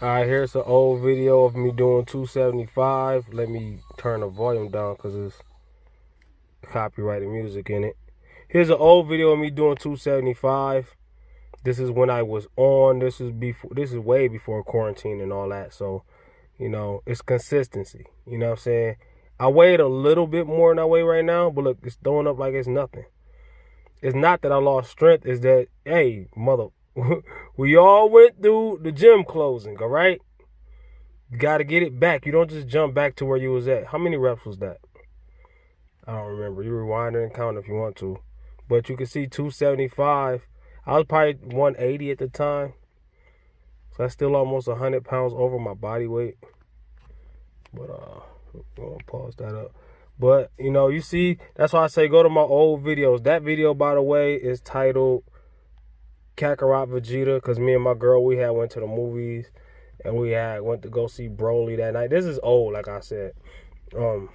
Alright, here's an old video of me doing 275. Let me turn the volume down because there's copyrighted music in it. Here's an old video of me doing 275. This is when I was on. This is way before quarantine and all that. So, you know, it's consistency. You know what I'm saying? I weighed a little bit more than I weigh right now, but look, it's throwing up like it's nothing. It's not that I lost strength. It's that, hey, we all went through the gym closing, all right? You got to get it back. You don't just jump back to where you was at. How many reps was that? I don't remember. You rewind it and count if you want to. But you can see 275. I was probably 180 at the time. So that's still almost 100 pounds over my body weight. But I'm going to pause that up. But, you know, you see, that's why I say go to my old videos. That video, by the way, is titled Kakarot Vegeta, because me and my girl, we went to the movies and we went to go see Broly that night. This is old, like I said. But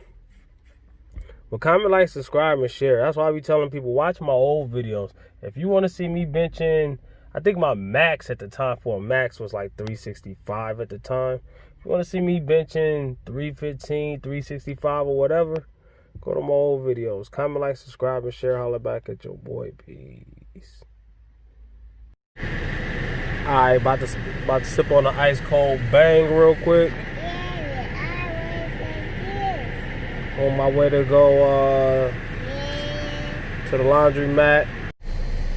comment, like, subscribe, and share. That's why I be telling people, watch my old videos. If you want to see me benching, I think my max at the time for a max was like 365 at the time. If you want to see me benching 315, 365 or whatever, go to my old videos. Comment, like, subscribe, and share. Holla back at your boy. Peace. Alright, about to sip on the ice cold bang real quick. On my way to go to the laundry mat.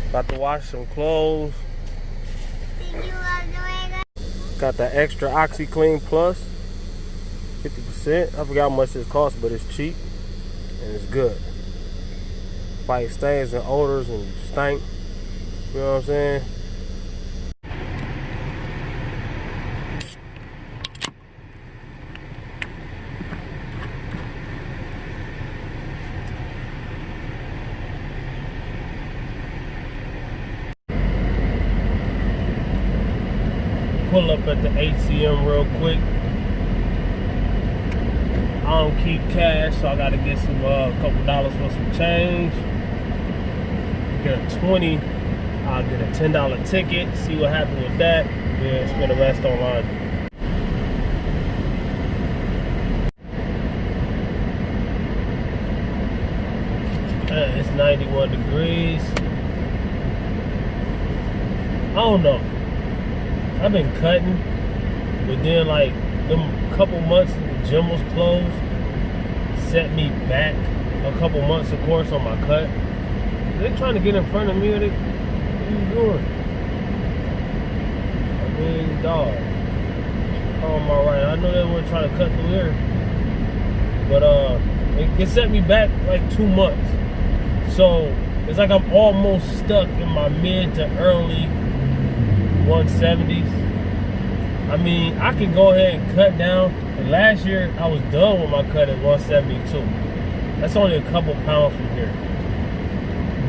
About to wash some clothes. Got the extra OxiClean Plus, 50%. I forgot how much this costs, but it's cheap and it's good. Fight stains and odors and stank. You know what I'm saying? Pull up at the ATM real quick. I don't keep cash, so I gotta get some couple dollars for some change. Get a 20. I'll get a $10 ticket. See what happens with that. Then spend the rest on laundry. It's 91 degrees. I don't know. I've been cutting, but then like them couple months the gym was closed set me back a couple months, of course, on my cut. They trying to get in front of me, or what are you doing? I mean, dog. Oh my right. I know they weren't trying to cut through here, but it set me back like 2 months. So it's like I'm almost stuck in my mid to early 170s. I mean, I can go ahead and cut down. And last year, I was done with my cut at 172. That's only a couple pounds from here.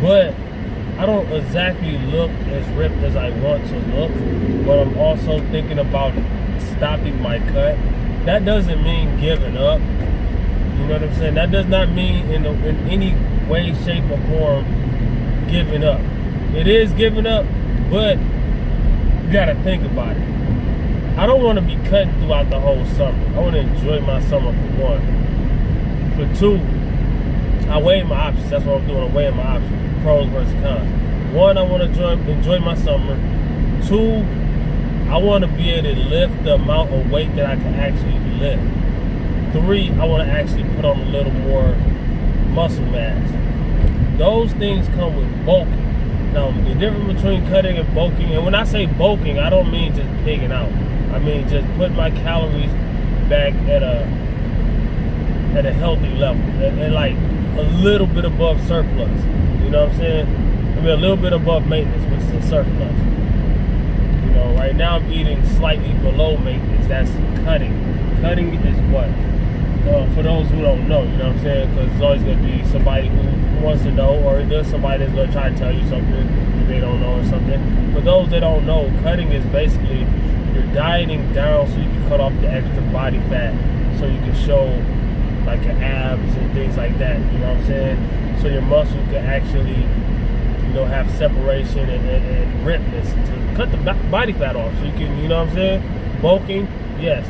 But I don't exactly look as ripped as I want to look. But I'm also thinking about stopping my cut. That doesn't mean giving up. You know what I'm saying? That does not mean in any way, shape, or form giving up. It is giving up, but you gotta think about it. I don't want to be cutting throughout the whole summer. I want to enjoy my summer, for one. For two, I weigh my options. That's what I'm doing. I'm weighing my options. Pros versus cons. One, I want to enjoy my summer. Two, I want to be able to lift the amount of weight that I can actually lift. Three, I want to actually put on a little more muscle mass. Those things come with bulking. Now, the difference between cutting and bulking, and when I say bulking, I don't mean just pigging out. I mean just put my calories back at a healthy level, and like a little bit above surplus. You know what I'm saying? I mean a little bit above maintenance, which is a surplus. You know, right now I'm eating slightly below maintenance. That's cutting. Cutting is what? For those who don't know, you know what I'm saying? Because there's always going to be somebody who wants to know, or there's somebody that's going to try to tell you something if they don't know or something. For those that don't know, cutting is basically you're dieting down so you can cut off the extra body fat so you can show like your abs and things like that, you know what I'm saying? So your muscle can actually, you know, have separation and ripness to cut the body fat off so you can, you know what I'm saying? bulking, yes.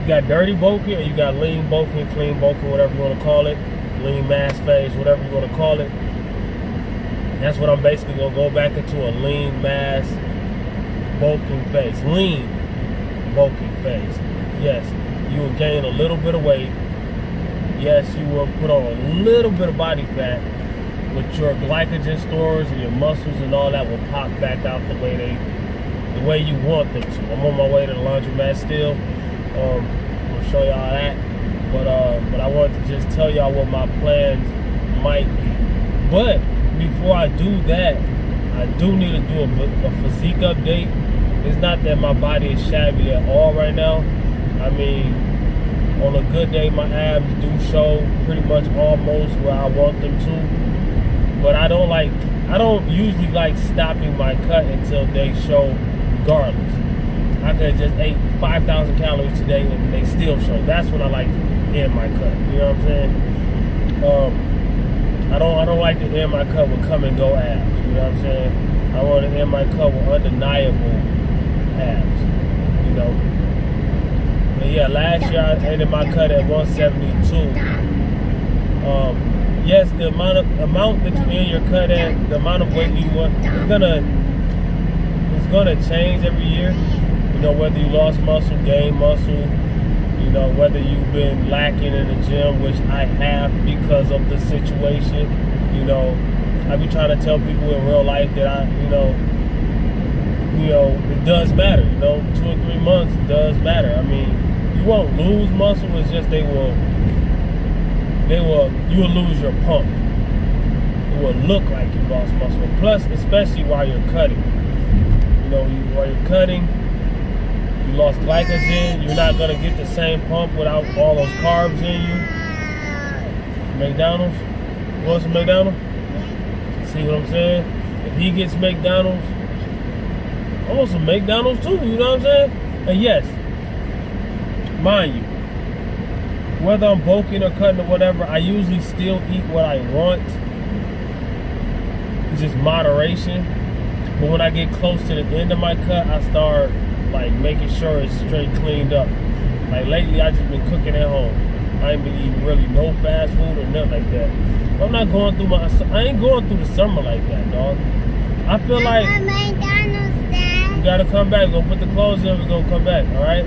You got dirty bulking or you got lean bulking, clean bulking, whatever you want to call it. Lean mass phase, whatever you want to call it. That's what I'm basically going to go back into, a lean mass bulking phase. Lean bulking phase. Yes, you will gain a little bit of weight. Yes, you will put on a little bit of body fat, but your glycogen stores and your muscles and all that will pop back out the way you want them to. I'm on my way to the laundromat still. I'll show y'all that. But I wanted to just tell y'all what my plans might be. But before I do that, I do need to do a physique update. It's not that my body is shabby at all right now. I mean, on a good day, my abs do show pretty much almost where I want them to. But I don't usually like stopping my cut until they show regardless. I could have just ate 5,000 calories today and they still show. That's when I like to end my cut. You know what I'm saying? I don't like to end my cut with come and go abs. You know what I'm saying? I want to end my cut with undeniable abs. You know? But yeah, last year I ended my cut at 172. Yes, the amount that you end your cut at, the amount of weight you want, it's gonna change every year. You know, whether you lost muscle, gained muscle, you know, whether you've been lacking in the gym, which I have because of the situation. You know, I be trying to tell people in real life that you know, it does matter. You know, 2 or 3 months does matter. I mean, you won't lose muscle. It's just you will lose your pump. It will look like you lost muscle. Plus, especially while you're cutting. You know, while you're cutting, you lost glycogen. You're not gonna get the same pump without all those carbs in you. McDonald's. You want some McDonald's? See what I'm saying? If he gets McDonald's, I want some McDonald's too. You know what I'm saying? And yes, mind you, whether I'm bulking or cutting or whatever, I usually still eat what I want. It's just moderation. But when I get close to the end of my cut, I start like making sure it's straight cleaned up. Like lately, I just been cooking at home. I ain't been eating really no fast food or nothing like that. I'm not going through I ain't going through the summer like that, dog. I feel like you gotta come back. We're gonna put the clothes in. We're gonna come back. All right.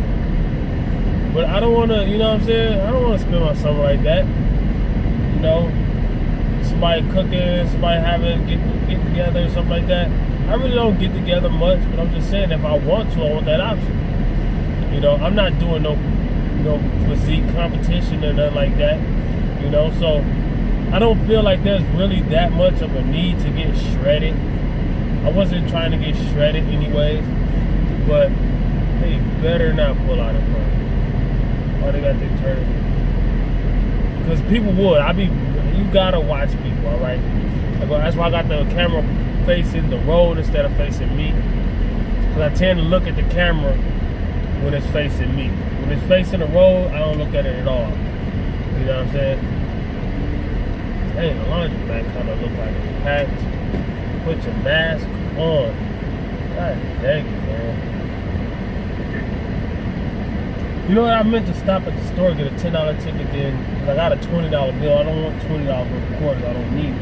But I don't want to, you know what I'm saying? I don't want to spend my summer like that. You know, somebody cooking, somebody having get together, something like that. I really don't get together much, but I'm just saying if I want to, I want that option. You know, I'm not doing no physique competition or nothing like that. You know, so I don't feel like there's really that much of a need to get shredded. I wasn't trying to get shredded anyways, but they better not pull out in front. Why they got their turn? Because people would. You gotta watch people, all right? That's why I got the camera facing the road instead of facing me. Because I tend to look at the camera when it's facing me. When it's facing the road, I don't look at it at all. You know what I'm saying? Hey, the laundromat kind of look like it's packed. Put your mask on. God dang it, man. You know what? I meant to stop at the store, get a $10 ticket then, because I got a $20 bill. I don't want $20 worth of quarters. I don't need it.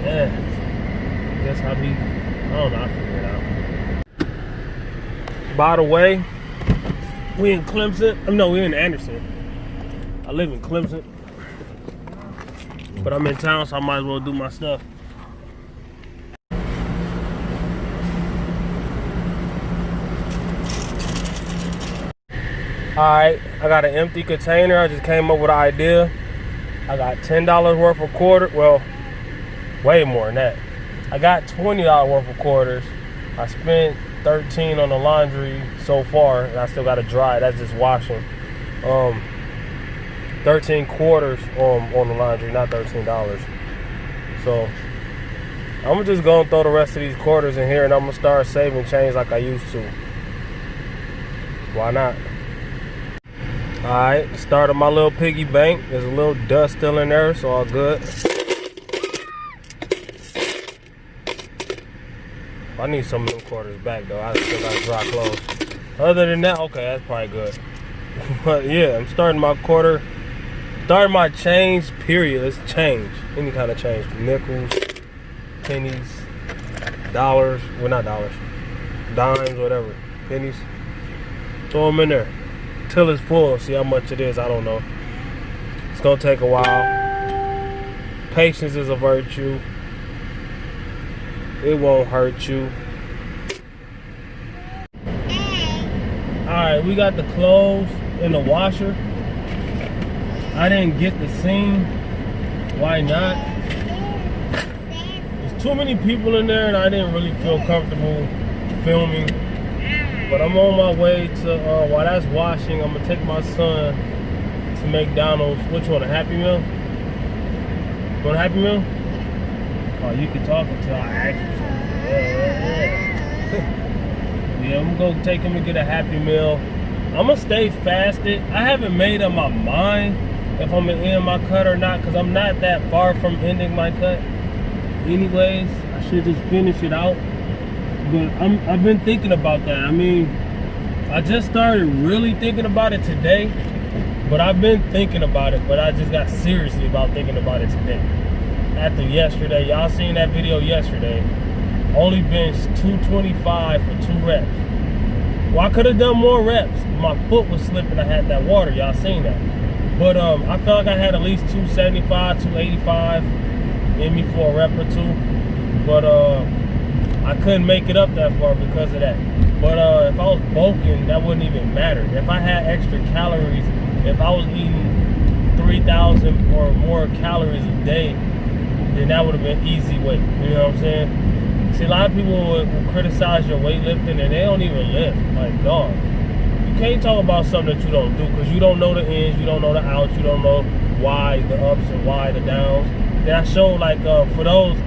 Yeah. Guess I don't know. I'll figure it out. By the way, we in Clemson. No, we in Anderson. I live in Clemson. But I'm in town, so I might as well do my stuff. Alright, I got an empty container. I just came up with an idea. I got $10 worth of quarters. Well, way more than that. I got $20 worth of quarters. I spent $13 on the laundry so far, and I still got to dry. That's just washing. 13 quarters on the laundry, not $13. So I'm just gonna throw the rest of these quarters in here, and I'm gonna start saving change like I used to. Why not? Alright, started my little piggy bank. There's a little dust still in there, so all good. I need some of them quarters back though. I still got dry clothes. Other than that, okay, that's probably good. But yeah, I'm starting my quarter. Starting my change period. Let's change. Any kind of change. Nickels, pennies, dollars. Well, not dollars. Dimes, whatever. Pennies. Throw them in there. Till it's full. See how much it is. I don't know. It's going to take a while. Patience is a virtue. It won't hurt you. Alright, we got the clothes in the washer. I didn't get the scene. Why not? There's too many people in there and I didn't really feel comfortable filming. But I'm on my way to, while that's washing, I'm going to take my son to McDonald's. Which one, a Happy Meal? You want a Happy Meal? Oh, you can talk until I ask you something. Yeah, I'm going to take him to get a Happy Meal. I'm going to stay fasted. I haven't made up my mind if I'm going to end my cut or not, because I'm not that far from ending my cut. Anyways, I should just finish it out. But I've been thinking about that. I mean, I just started really thinking about it today. But I've been thinking about it, but I just got seriously about thinking about it today. After yesterday, y'all seen that video yesterday. Only benched 225 for 2 reps. Well, I could have done more reps. My foot was slipping. I had that water. Y'all seen that. But I felt like I had at least 275, 285 in me for a rep or two. But I couldn't make it up that far because of that. But if I was bulking, that wouldn't even matter. If I had extra calories, if I was eating 3,000 or more calories a day, then that would have been easy weight. You know what I'm saying? See, a lot of people will criticize your weightlifting and they don't even lift. Like, dog, you can't talk about something that you don't do because you don't know the ins, you don't know the outs, you don't know why the ups and why the downs. Then I showed, like, for those,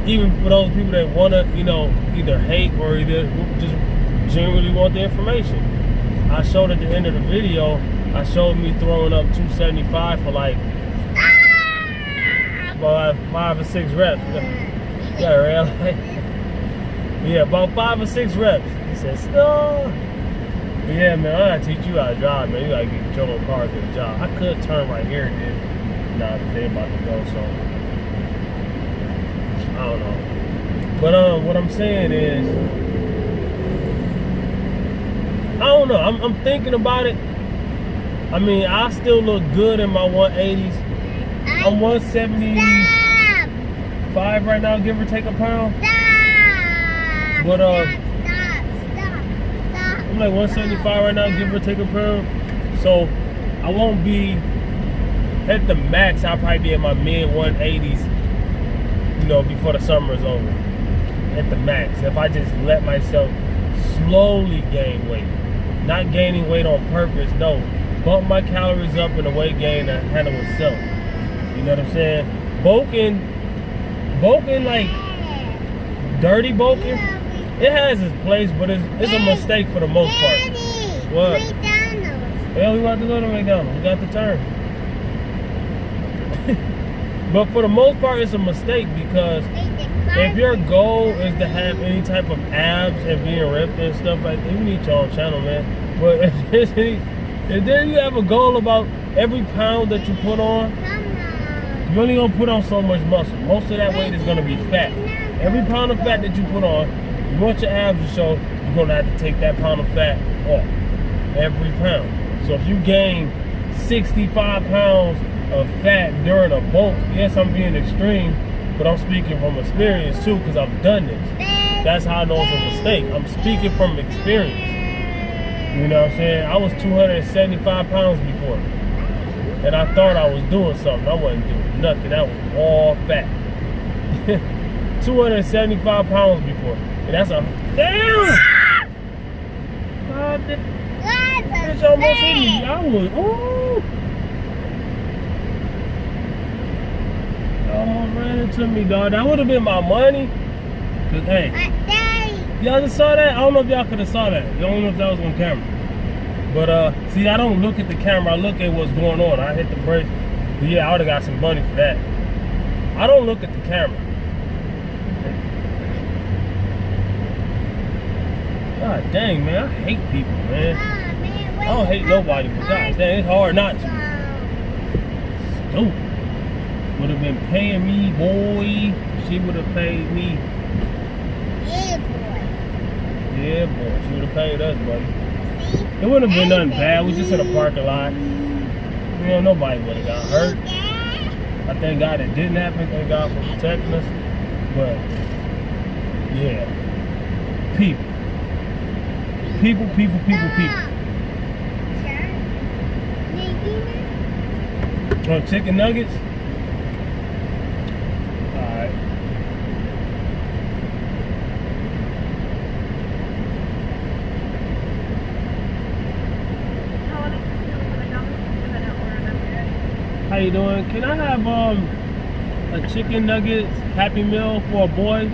even for those people that want to, you know, either hate or either just genuinely want the information. I showed at the end of the video, I showed me throwing up 275 for like about 5 or 6 reps. Yeah, really? Yeah, about 5 or 6 reps. He said, "Stop." Yeah, man, I gotta teach you how to drive, man. You gotta get your own car to the job. I could turn right here and then, nah, because they about to go, so I don't know. But what I'm saying is, I don't know. I'm thinking about it. I mean, I still look good in my 180s. I'm 175 right now, give or take a pound. Stop! But Stop! I'm like 175 right now, give or take a pound. So I won't be at the max. I'll probably be in my mid 180s, you know, before the summer is over. At the max, if I just let myself slowly gain weight, not gaining weight on purpose. No, bump my calories up and the weight gain to handle itself. You know what I'm saying? Bulking like dirty bulking, it has its place, but it's a mistake for the most part. What? McDonald's. Yeah, we about to go to McDonald's. We got the turn. But for the most part, it's a mistake because if your goal is to have any type of abs and being ripped and stuff like that, you need your own channel, man. But if then you have a goal about every pound that you put on, you're only gonna put on so much muscle. Most of that weight is gonna be fat. Every pound of fat that you put on, you want your abs to show, you're gonna have to take that pound of fat off. Every pound. So if you gain 65 pounds of fat during a bulk, yes, I'm being extreme, but I'm speaking from experience too, because I've done this. That's how I know it's a mistake. I'm speaking from experience. You know what I'm saying? I was 275 pounds before. And I thought I was doing something. I wasn't doing nothing. That was all fat. 275 pounds before. And that's a... Damn! God, bitch almost hit me. I was... Ooh! Almost ran into me, dog. That would have been my money. Cause, hey... Y'all just saw that? I don't know if y'all could have saw that. I don't know if that was on camera. But, see, I don't look at the camera. I look at what's going on. I hit the brake. But, yeah, I would have got some money for that. I don't look at the camera. God dang, man, I hate people, man. Man, I don't hate nobody, but god dang, it's hard not to. Stupid. Would have been paying me, boy. She would have paid me. Yeah, boy. Yeah, boy. She would have paid us, buddy. See? It wouldn't have been nothing bad. We just in a parking lot. You know, nobody would have got hurt. I thank God it didn't happen. Thank God for protecting us. But, yeah. People. People. On chicken nuggets? Alright. How you doing? Can I have a chicken nuggets Happy Meal for a boy?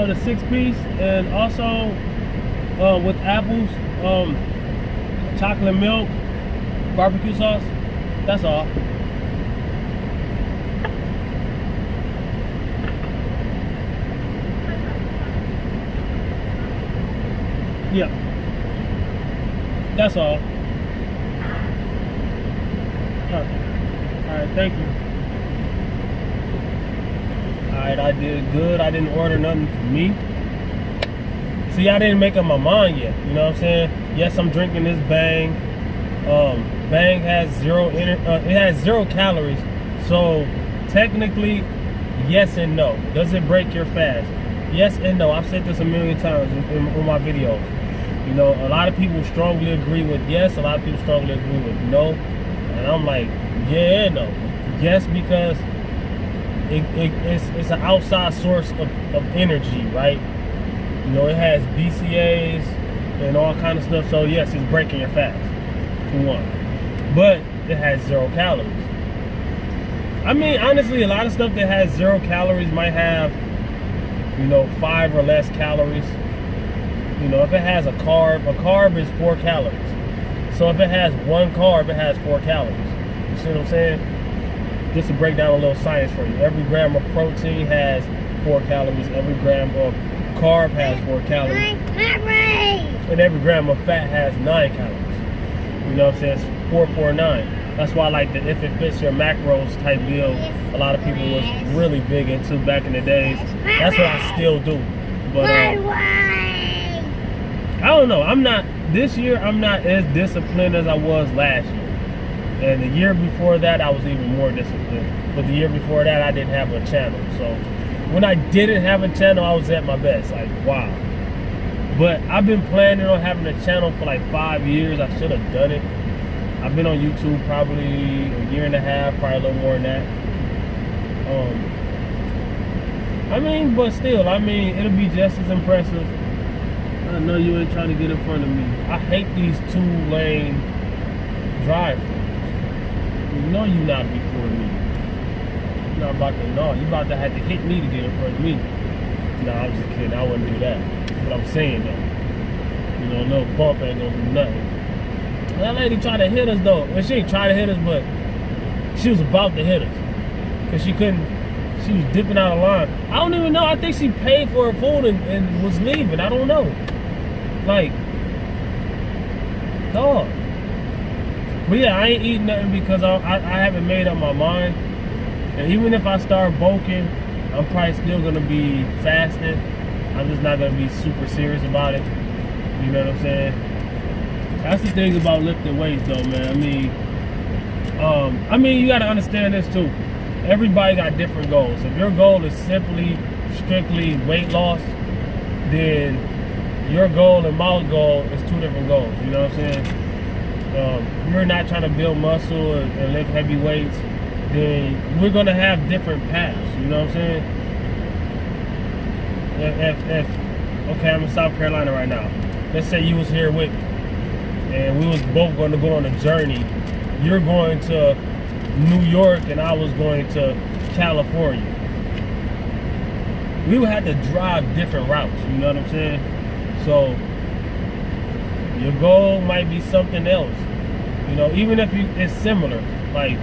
The 6-piece, and also with apples, chocolate milk, barbecue sauce. That's all. Yeah. That's all. Alright, thank you. Alright, I did good. I didn't order nothing for me. See, I didn't make up my mind yet. You know what I'm saying? Yes, I'm drinking this Bang. Bang has it has 0 calories. So technically, yes and no. Does it break your fast? Yes and no. I've said this a million times in my videos. You know, a lot of people strongly agree with yes. A lot of people strongly agree with no. And I'm like, yeah and no. Yes, because it's an outside source of energy, right? You know, it has BCAAs and all kind of stuff. So yes, it's breaking your fast, for one. But it has 0 calories. I mean, honestly, a lot of stuff that has 0 calories might have, you know, 5 or less calories. You know, if it has a carb is 4 calories. So if it has 1 carb, it has 4 calories. You see what I'm saying? Just to break down a little science for you. Every gram of protein has 4 calories. Every gram of carb has 4 calories. And every gram of fat has 9 calories. You know what I'm saying? It's 449. That's why, like, the if it fits your macros type deal, a lot of people was really big into back in the days. That's what I still do. But I don't know. This year I'm not as disciplined as I was last year. And the year before that, I was even more disciplined. But the year before that, I didn't have a channel. So when I didn't have a channel, I was at my best. Like, wow. But I've been planning on having a channel for like 5 years. I should have done it. I've been on YouTube probably a year and a half, probably a little more than that. I mean, but still, I mean, it'll be just as impressive. I know you ain't trying to get in front of me. I hate these 2-lane drive-throughs. You know you not before me. You're not about to know. You about to have to hit me to get in front of me. No, I'm just kidding. I wouldn't do that. But I'm saying though, you know, a little bump ain't gonna do nothing. That lady tried to hit us though. And she ain't try to hit us, but she was about to hit us. Cause she couldn't, she was dipping out of line. I don't even know. I think she paid for her food and was leaving. I don't know. Like, dog. But yeah, I ain't eating nothing because I haven't made up my mind. And even if I start bulking, I'm probably still gonna be fasting. I'm just not gonna be super serious about it. You know what I'm saying? That's the thing about lifting weights though, man. I mean, you gotta understand this too. Everybody got different goals. If your goal is strictly weight loss, then your goal and my goal is 2 different goals. You know what I'm saying? If you're not trying to build muscle and lift heavy weights, then we're gonna have different paths. You know what I'm saying? Okay, I'm in South Carolina right now. Let's say you was here with me, and we was both going to go on a journey. You're going to New York, and I was going to California. We would have to drive different routes. You know what I'm saying? So your goal might be something else. You know, even if it's similar. Like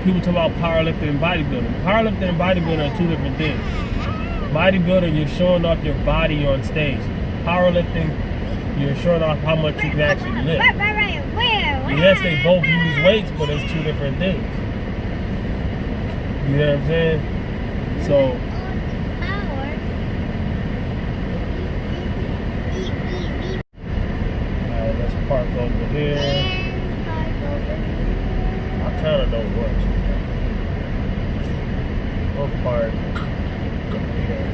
people talk about powerlifting and bodybuilding. Powerlifting and bodybuilding are 2 different things. Bodybuilder, you're showing off your body on stage. Powerlifting, you're showing off how much you can actually lift. Yes, they both use weights, but it's two different things. You know what I'm saying? So, alright, let's park over here. I kind of know what. We'll park here.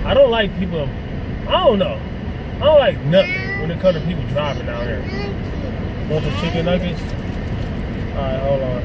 I don't like people. I don't know. I don't like nothing when it comes to people driving down here. Want some chicken nuggets? Alright, hold on.